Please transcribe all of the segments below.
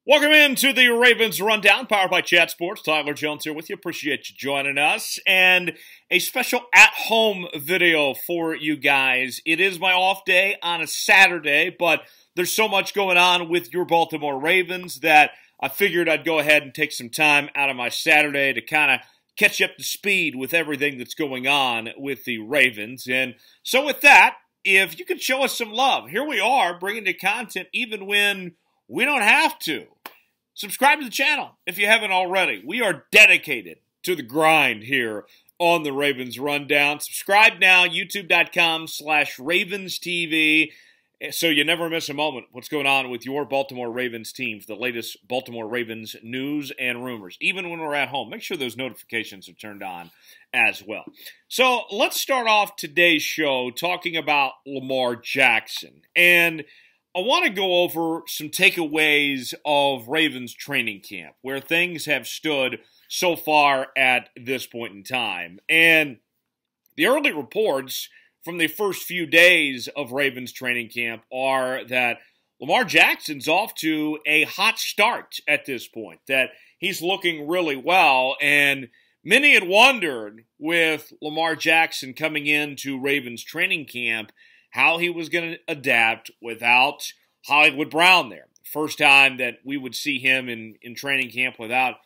Welcome into the Ravens Rundown, powered by Chat Sports. Tyler Jones here with you. Appreciate you joining us. And a special at-home video for you guys. It is my off day on a Saturday, but there's so much going on with your Baltimore Ravens that I figured I'd go ahead and take some time out of my Saturday to kind of catch you up to speed with everything that's going on with the Ravens. And so with that, if you could show us some love, here we are bringing you content even when we don't have to. Subscribe to the channel if you haven't already. We are dedicated to the grind here on the Ravens Rundown. Subscribe now, youtube.com/RavensTV, so you never miss a moment what's going on with your Baltimore Ravens teams, the latest Baltimore Ravens news and rumors. Even when we're at home, make sure those notifications are turned on as well. So let's start off today's show talking about Lamar Jackson. And I want to go over some takeaways of Ravens training camp, where things have stood so far at this point in time. And the early reports from the first few days of Ravens training camp are that Lamar Jackson's off to a hot start at this point, that he's looking really well. And many had wondered with Lamar Jackson coming into Ravens training camp how he was going to adapt without Hollywood Brown there. First time that we would see him in training camp without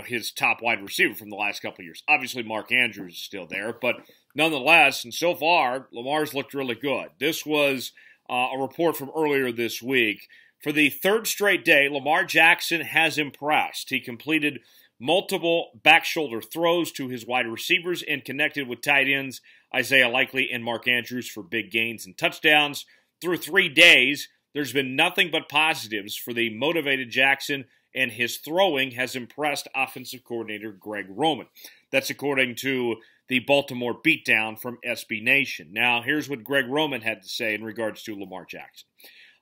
his top wide receiver from the last couple of years. Obviously, Mark Andrews is still there, but nonetheless, and so far, Lamar's looked really good. This was a report from earlier this week. For the third straight day, Lamar Jackson has impressed. He completed multiple back shoulder throws to his wide receivers and connected with tight ends Isaiah Likely and Mark Andrews for big gains and touchdowns. Through 3 days, there's been nothing but positives for the motivated Jackson, and his throwing has impressed offensive coordinator Greg Roman. That's according to the Baltimore Beatdown from SB Nation. Now, here's what Greg Roman had to say in regards to Lamar Jackson.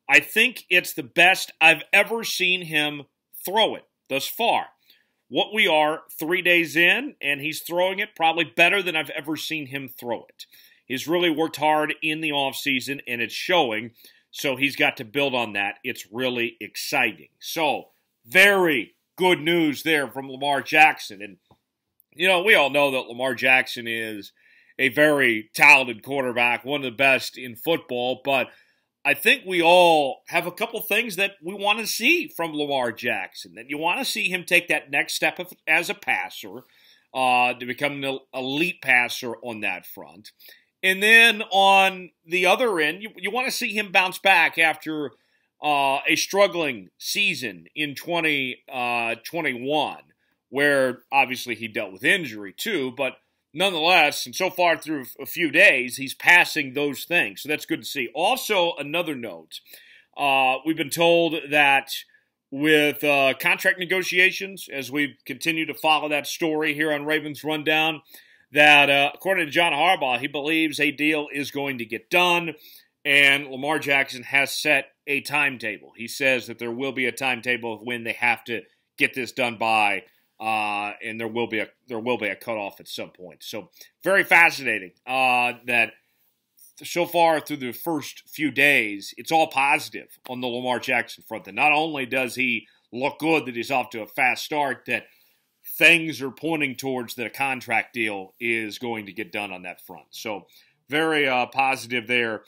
I think it's the best I've ever seen him throw it thus far. What we are 3 days in, and he's throwing it probably better than I've ever seen him throw it. He's really worked hard in the offseason, and it's showing, so he's got to build on that. It's really exciting. So, very good news there from Lamar Jackson. And, we all know that Lamar Jackson is a very talented quarterback, one of the best in football, but I think we all have a couple things that we want to see from Lamar Jackson, that you want to see him take that next step as a passer to become an elite passer on that front. And then on the other end, you want to see him bounce back after a struggling season in 2021, where obviously he dealt with injury too, but nonetheless, and so far through a few days, he's passing those things. So that's good to see. Also, another note, we've been told that with contract negotiations, as we continue to follow that story here on Ravens Rundown, that according to John Harbaugh, he believes a deal is going to get done, and Lamar Jackson has set a timetable. He says that there will be a timetable of when they have to get this done by, and there will be a cutoff at some point. So very fascinating that so far through the first few days, it's all positive on the Lamar Jackson front. That not only does he look good, that he's off to a fast start, that things are pointing towards that a contract deal is going to get done on that front. So very positive there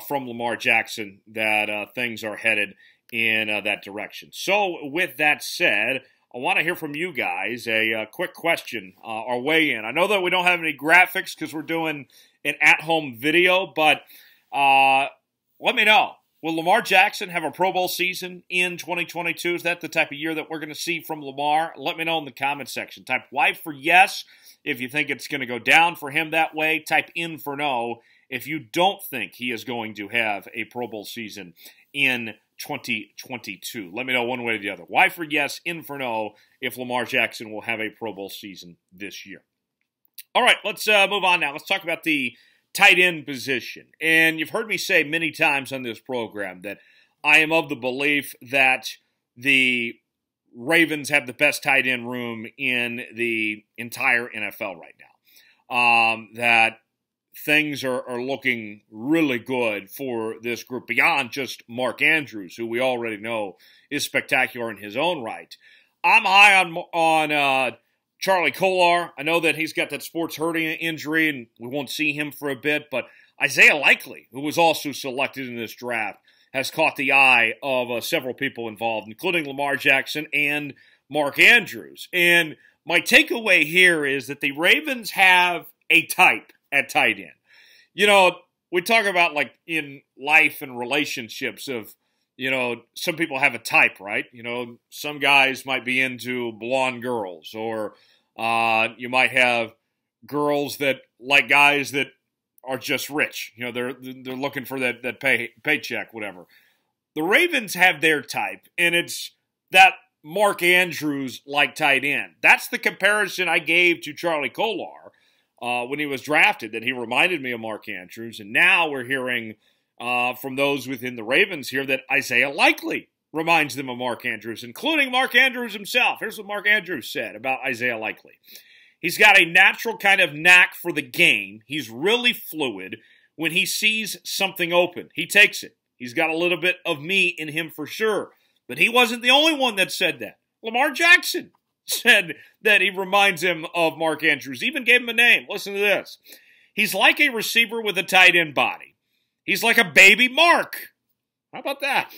from Lamar Jackson that things are headed in that direction. So with that said, I want to hear from you guys a quick question or weigh in. I know that we don't have any graphics because we're doing an at-home video, but let me know. Will Lamar Jackson have a Pro Bowl season in 2022? Is that the type of year that we're going to see from Lamar? Let me know in the comment section. Type Y for yes if you think it's going to go down for him that way. Type in for no if you don't think he is going to have a Pro Bowl season in 2022. Let me know one way or the other. Y for yes, in for no, if Lamar Jackson will have a Pro Bowl season this year. All right, let's move on now. Let's talk about the tight end position. And you've heard me say many times on this program that I am of the belief that the Ravens have the best tight end room in the entire NFL right now. That things are looking really good for this group beyond just Mark Andrews, who we already know is spectacular in his own right. I'm high on Charlie Kolar. I know that he's got that sports hernia injury, and we won't see him for a bit, but Isaiah Likely, who was also selected in this draft, has caught the eye of several people involved, including Lamar Jackson and Mark Andrews. And my takeaway here is that the Ravens have a type at tight end. You know, we talk about, like, in life and relationships of, you know, some people have a type, right? You know, some guys might be into blonde girls, or you might have girls that like guys that are just rich. You know, they're looking for that paycheck, whatever. The Ravens have their type, and it's that Mark Andrews like tight end. That's the comparison I gave to Charlie Kolar when he was drafted, that he reminded me of Mark Andrews. And now we're hearing from those within the Ravens here that Isaiah Likely reminds them of Mark Andrews, including Mark Andrews himself. Here's what Mark Andrews said about Isaiah Likely. He's got a natural kind of knack for the game. He's really fluid. When he sees something open, he takes it. He's got a little bit of me in him for sure. But he wasn't the only one that said that. Lamar Jackson said that he reminds him of Mark Andrews. Even gave him a name. Listen to this. He's like a receiver with a tight end body. He's like a baby Mark. How about that?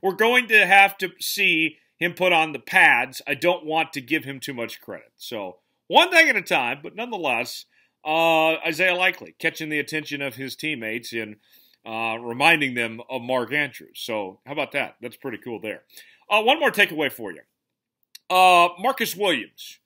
We're going to have to see him put on the pads. I don't want to give him too much credit. So, one thing at a time, but nonetheless, Isaiah Likely catching the attention of his teammates and reminding them of Mark Andrews. So, how about that? That's pretty cool there. One more takeaway for you. Marcus Williams,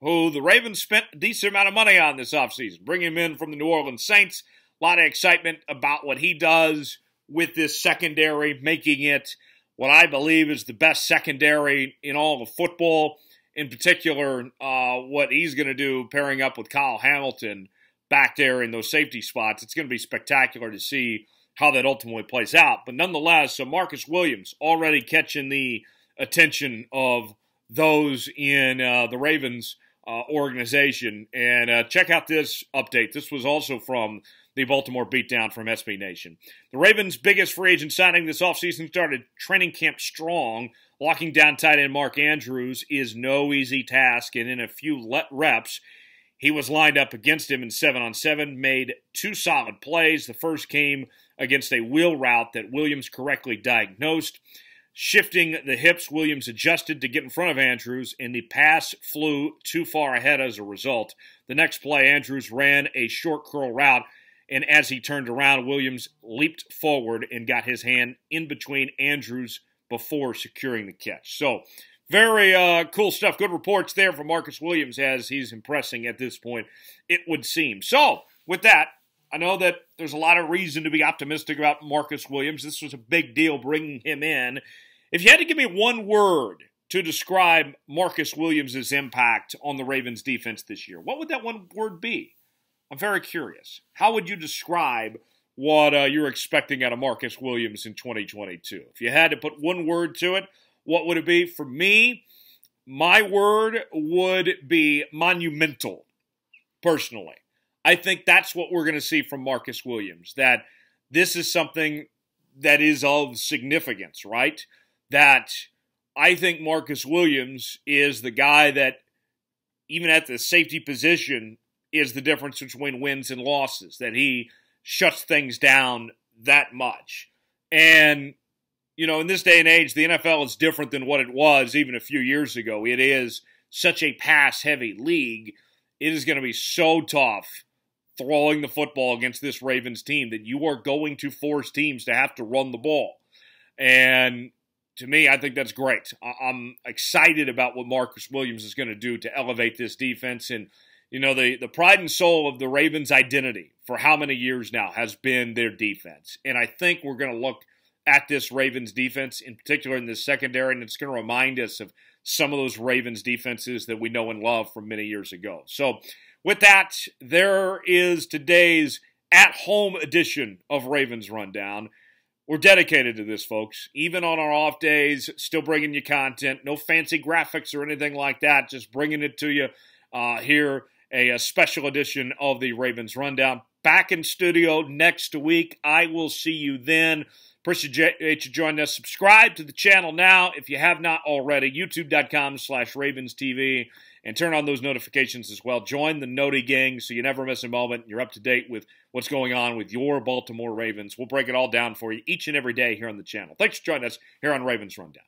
who the Ravens spent a decent amount of money on this offseason, bringing him in from the New Orleans Saints. A lot of excitement about what he does with this secondary, making it what I believe is the best secondary in all of football. In particular, what he's going to do pairing up with Kyle Hamilton back there in those safety spots. It's going to be spectacular to see how that ultimately plays out. But nonetheless, so Marcus Williams already catching the attention of those in the Ravens organization. And check out this update. This was also from the Baltimore Beatdown from SB Nation. The Ravens' biggest free agent signing this offseason started training camp strong. Locking down tight end Mark Andrews is no easy task, and in a few reps, he was lined up against him in 7-on-7, made two solid plays. The first came against a wheel route that Williams correctly diagnosed. Shifting the hips, Williams adjusted to get in front of Andrews, and the pass flew too far ahead as a result. The next play, Andrews ran a short curl route, and as he turned around, Williams leaped forward and got his hand in between Andrews before securing the catch. So, very cool stuff. Good reports there from Marcus Williams as he's impressing at this point, it would seem. So, with that, I know that there's a lot of reason to be optimistic about Marcus Williams. This was a big deal bringing him in. If you had to give me one word to describe Marcus Williams' impact on the Ravens defense this year, what would that one word be? I'm very curious. How would you describe what you're expecting out of Marcus Williams in 2022? If you had to put one word to it, what would it be? For me, my word would be monumental, personally. I think that's what we're going to see from Marcus Williams, that this is something that is of significance, right? That I think Marcus Williams is the guy that, even at the safety position, is the difference between wins and losses, that he shuts things down that much. And, you know, in this day and age, the NFL is different than what it was even a few years ago. It is such a pass-heavy league. It is going to be so tough throwing the football against this Ravens team that you are going to force teams to have to run the ball. And to me, I think that's great. I'm excited about what Marcus Williams is going to do to elevate this defense. And, you know, the pride and soul of the Ravens' identity for how many years now has been their defense. And I think we're going to look at this Ravens defense, in particular in the secondary, and it's going to remind us of some of those Ravens defenses that we know and love from many years ago. So with that, there is today's at-home edition of Ravens Rundown. We're dedicated to this, folks. Even on our off days, still bringing you content. No fancy graphics or anything like that. Just bringing it to you here. A special edition of the Ravens Rundown. back in studio next week. I will see you then. Appreciate you joining us. Subscribe to the channel now if you have not already. YouTube.com/RavensTV. And turn on those notifications as well. Join the Noti gang so you never miss a moment. You're up to date with what's going on with your Baltimore Ravens. We'll break it all down for you each and every day here on the channel. Thanks for joining us here on Ravens Rundown.